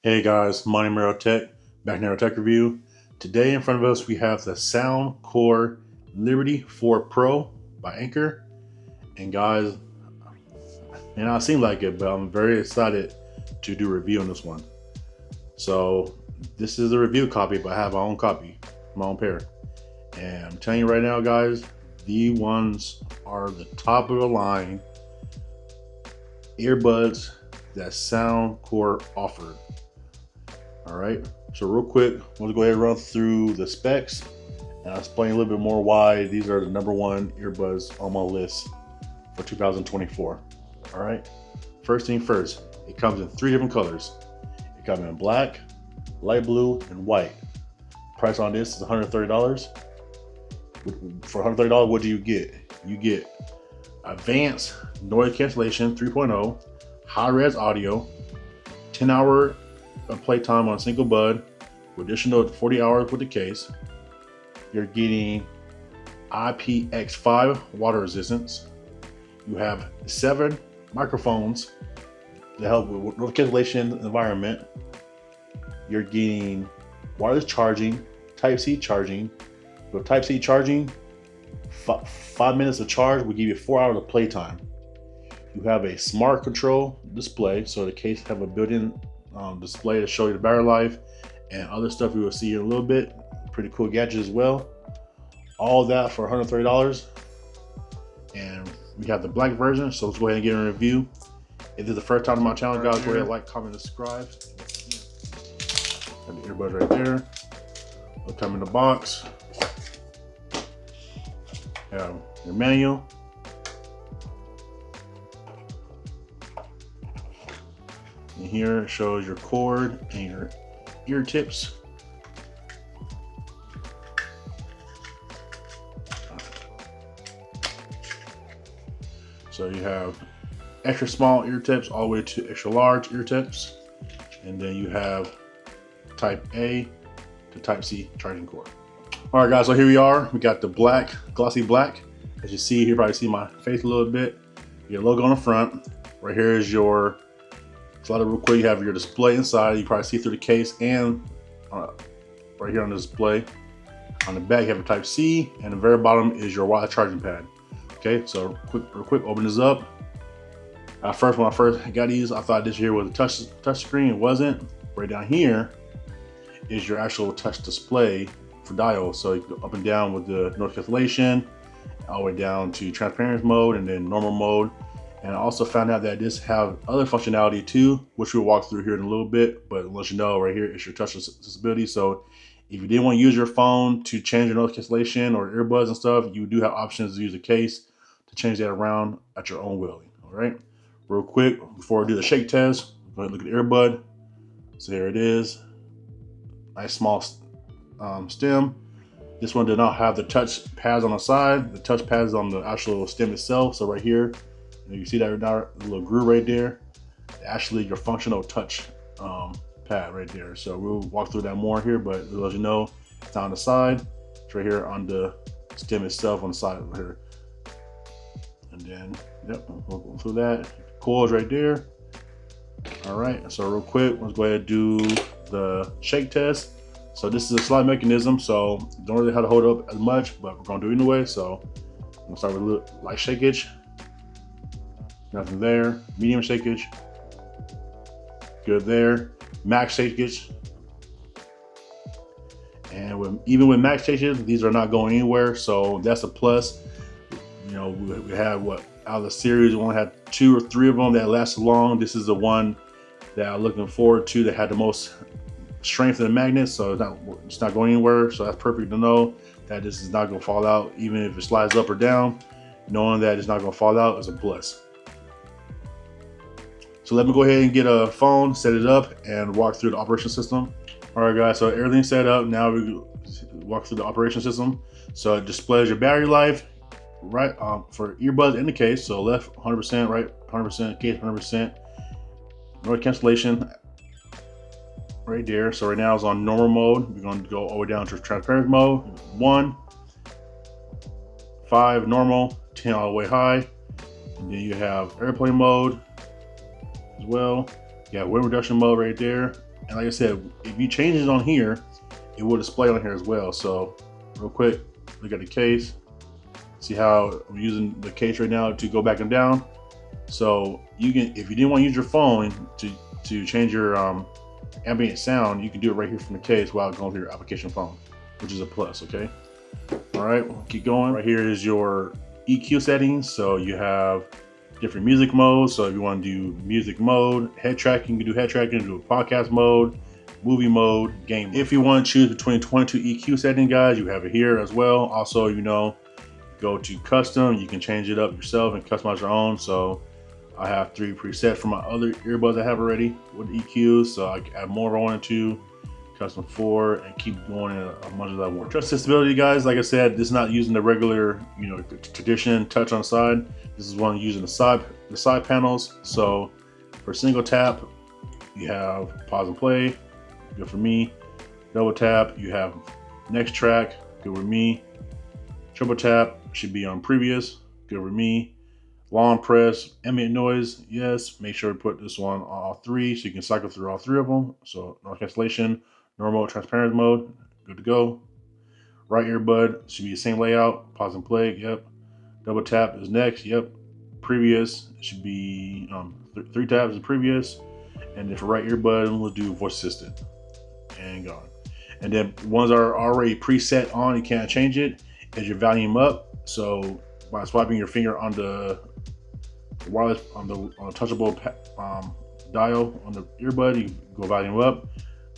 Hey guys, MoneyMarrowTech, back in our tech review. Today in front of us we have the Soundcore Liberty 4 Pro by Anker. And guys, may not seem like it, but I'm very excited to do a review on this one. So this is a review copy, but I have my own copy, my own pair. And I'm telling you right now guys, these ones are the top of the line earbuds that Soundcore offered. All right, so real quick, let's go ahead and run through the specs and I'll explain a little bit more why these are the #1 earbuds on my list for 2024. All right, first thing first, it comes in 3 different colors. It comes in black, light blue, and white. Price on this is $130. For $130, what do you get? You get advanced noise cancellation 3.0, high res audio, 10-hour playtime on a single bud, with additional 40 hours with the case. You're getting IPX5 water resistance. You have 7 microphones to help with noise cancellation environment. You're getting wireless charging, Type-C charging. With Type-C charging, 5 minutes of charge will give you 4 hours of playtime. You have a smart control display, so the case have a built-in display to show you the battery life and other stuff you will see in a little bit. Pretty cool gadget as well. All that for $130. And we have the black version, so let's go ahead and get a review. If this is the first time on my channel, guys, go ahead, like, comment, subscribe. Got the earbuds right there. They'll come in the box. Have your manual. And here it shows your cord and your ear tips. So you have extra small ear tips all the way to extra large ear tips. And then you have Type A to Type C charging cord. All right guys, so here we are. We got the black, glossy black. As you see here, probably see my face a little bit. Your logo on the front. Right here is your slide it real quick. You have your display inside. You probably see through the case and right here on the display. On the back, you have a Type C, and the very bottom is your wireless charging pad. Okay, so real quick, open this up. When I first got these, I thought this here was a touch screen. It wasn't. Right down here is your actual touch display for dials. So you go up and down with the noise cancellation, all the way down to transparency mode and then normal mode. And I also found out that this have other functionality too, which we'll walk through here in a little bit, but let you know right here is your touch accessibility. So if you didn't want to use your phone to change your noise cancellation or earbuds and stuff, you do have options to use a case to change that around at your own will. All right, real quick, before I do the shake test, go ahead and look at the earbud. So here it is, nice small stem. This one did not have the touch pads on the side. The touch pads on the actual stem itself. So right here, you see that little groove right there, actually your functional touch pad right there. So we'll walk through that more here, but as you know, it's on the side. It's right here on the stem itself on the side over here. And then, yep, we'll go through that. Coils right there. All right, so real quick, let's go ahead and do the shake test. So this is a slide mechanism, so don't really have to hold up as much, but we're gonna do it anyway. So I'm gonna start with a little light shakeage. Nothing there. Medium shakeage. Good there. Max shakeage. And even with max shakeage, these are not going anywhere, so that's a plus. You know, we have what out of the series, we only had 2 or 3 of them that last long. This is the one that I'm looking forward to that had the most strength in the magnet, so it's not going anywhere. So that's perfect to know that this is not going to fall out, even if it slides up or down. Knowing that it's not going to fall out is a plus. So let me go ahead and get a phone, set it up, and walk through the operation system. All right, guys, so everything's set up. Now we walk through the operation system. So it displays your battery life, right, for earbuds in the case. So left 100%, right 100%, case 100%. Noise cancellation right there. So right now it's on normal mode. We're going to go all the way down to transparent mode. 1, 5 normal, 10 all the way high. And then you have airplane mode as well. You have wind reduction mode right there, And like I said, if you change it on here, it will display on here as well. So real quick, look at the case. See how I'm using the case right now to go back and down. So you can, if you didn't want to use your phone to change your ambient sound, you can do it right here from the case while going through your application phone, which is a plus, okay? All right, we'll keep going. Right here is your EQ settings. So you have different music modes. So if you want to do music mode, head tracking, you can do head tracking, do a podcast mode, movie mode, game mode. If you want to choose between 22 EQ settings, guys, you have it here as well. Also, you know, go to custom, you can change it up yourself and customize your own. So I have 3 presets for my other earbuds I have already with EQs, so I can add more if I wanted to, custom 4, and keep going as much as I want. Trust stability, guys, like I said, this is not using the regular, you know, tradition touch on the side. This is one using the side panels. So for single tap, you have pause and play, good for me. Double tap, you have next track, good with me. Triple tap should be on previous, good with me. Long press, ambient noise, yes. Make sure to put this one on all 3 so you can cycle through all 3 of them. So no cancellation, normal, transparent mode, good to go. Right earbud should be the same layout. Pause and play, yep. Double tap is next, yep. Previous should be 3 taps is previous. And then for right earbud, we'll do voice assistant and gone. And then ones are already preset on, you can't change it, is your volume up. So by swiping your finger on the wireless, on the touchable dial on the earbud, you go volume up,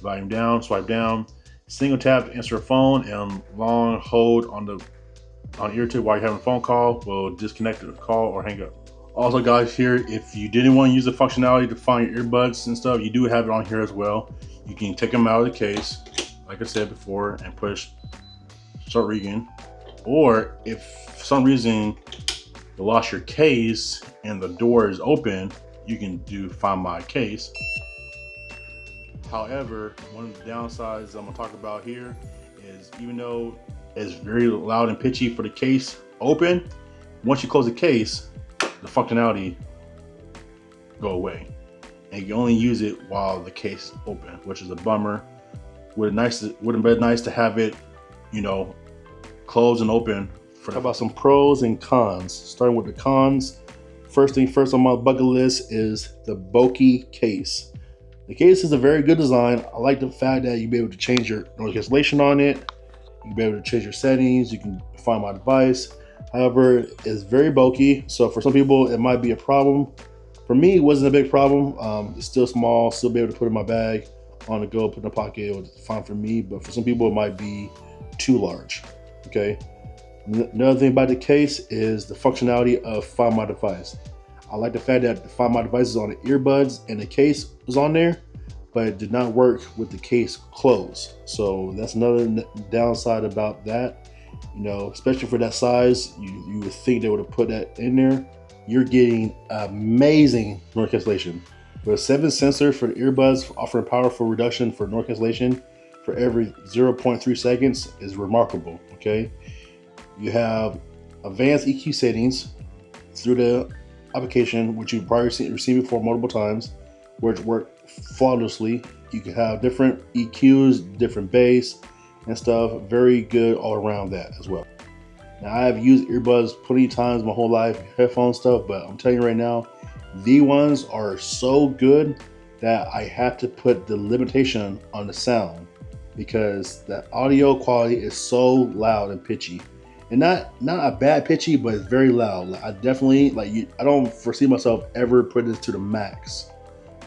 volume down, swipe down. Single tap to answer a phone, and long hold on ear tip while you're having a phone call will disconnect the call or hang up. Also, guys, here, if you didn't want to use the functionality to find your earbuds and stuff, you do have it on here as well. You can take them out of the case, like I said before, and push start ringing. Or if for some reason you lost your case and the door is open, you can do find my case. However, one of the downsides I'm gonna talk about here is, even though it's very loud and pitchy for the case open, once you close the case, the functionality go away, and you can only use it while the case is open, which is a bummer. Would have been nice to have it, you know, closed and open. Talk about some pros and cons. Starting with the cons, first thing first on my bucket list is the bulky case. The case is a very good design. I like the fact that you'll be able to change your noise cancellation on it. You'll be able to change your settings. You can find my device. However, it's very bulky. So for some people, it might be a problem. For me, it wasn't a big problem. It's still small, still be able to put it in my bag, on the go, put in a pocket. It was fine for me, but for some people, it might be too large, okay? Another thing about the case is the functionality of Find My Device. I like the fact that Find My Device is on the earbuds and the case was on there, but it did not work with the case closed. So that's another downside about that. You know, especially for that size, you would think they would have put that in there. You're getting amazing noise cancellation. With 7 sensors for the earbuds, offering powerful reduction for noise cancellation for every 0.3 seconds is remarkable, okay? You have advanced EQ settings through the application, which you've probably received before multiple times, which work flawlessly. You can have different EQs, different bass and stuff. Very good all around that as well. Now, I have used earbuds plenty of times my whole life, headphone stuff, but I'm telling you right now, these ones are so good that I have to put the limitation on the sound, because the audio quality is so loud and pitchy. And not a bad pitchy, but it's very loud. Like, I definitely, I don't foresee myself ever putting this to the max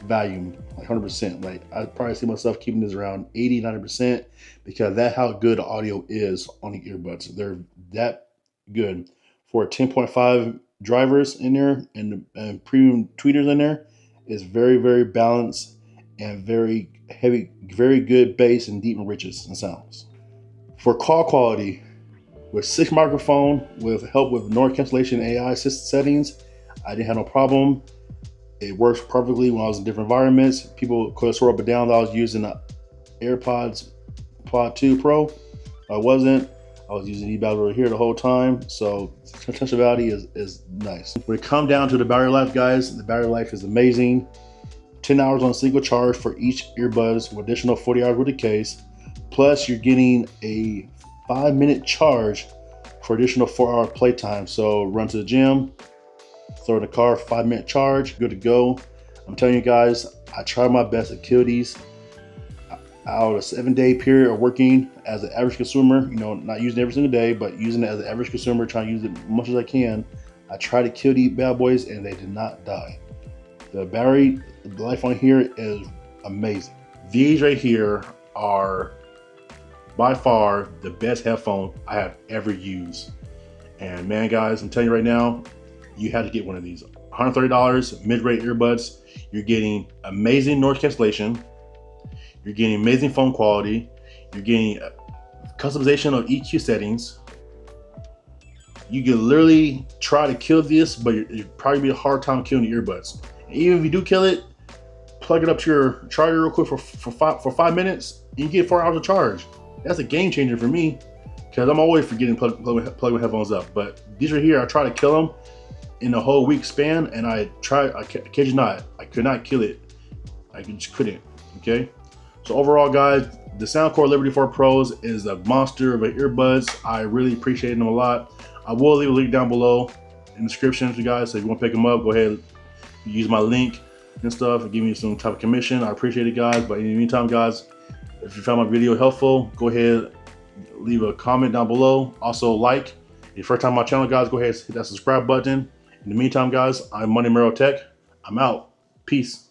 volume, like 100%. Like, I probably see myself keeping this around 80, 90%, because that's how good the audio is on the earbuds. They're that good. For 10.5 drivers in there and premium tweeters in there, is very, very balanced and very heavy, very good bass and deep and riches and sounds. For call quality, with 6 microphone, with help with noise cancellation AI assist settings, I didn't have no problem. It works perfectly when I was in different environments. People could swear up and down that I was using the AirPods Pod 2 Pro. I wasn't. I was using eBud over here the whole time. So potentiality is nice. When it comes down to the battery life, guys, the battery life is amazing. 10 hours on a single charge for each earbuds with additional 40 hours with the case. Plus you're getting a 5-minute charge for additional 4-hour playtime. So run to the gym, throw in the car, 5-minute charge, good to go. I'm telling you guys, I tried my best to kill these out of a 7-day period of working as an average consumer, you know, not using it every single day, but using it as an average consumer, trying to use it as much as I can. I tried to kill these bad boys and they did not die. The battery life on here is amazing. These right here are by far the best headphone I have ever used. And man, guys, I'm telling you right now, you had to get one of these. $130 mid-rate earbuds. You're getting amazing noise cancellation. You're getting amazing phone quality. You're getting customization of EQ settings. You can literally try to kill this, but it'd probably be a hard time killing the earbuds. And even if you do kill it, plug it up to your charger real quick for 5 minutes, and you get 4 hours of charge. That's a game changer for me, because I'm always forgetting to plug my headphones up. But these right here, I try to kill them in a whole week span, and I kid you not, I could not kill it. I just couldn't, okay? So overall, guys, the Soundcore Liberty 4 Pros is a monster of an earbuds. I really appreciate them a lot. I will leave a link down below in the description for you guys, so if you want to pick them up, go ahead, use my link and stuff and give me some type of commission. I appreciate it, guys. But in the meantime, guys, if you found my video helpful, go ahead, leave a comment down below. Also, like. If you're first time on my channel, guys, go ahead and hit that subscribe button. In the meantime, guys, I'm MoneyMarrowTech. I'm out. Peace.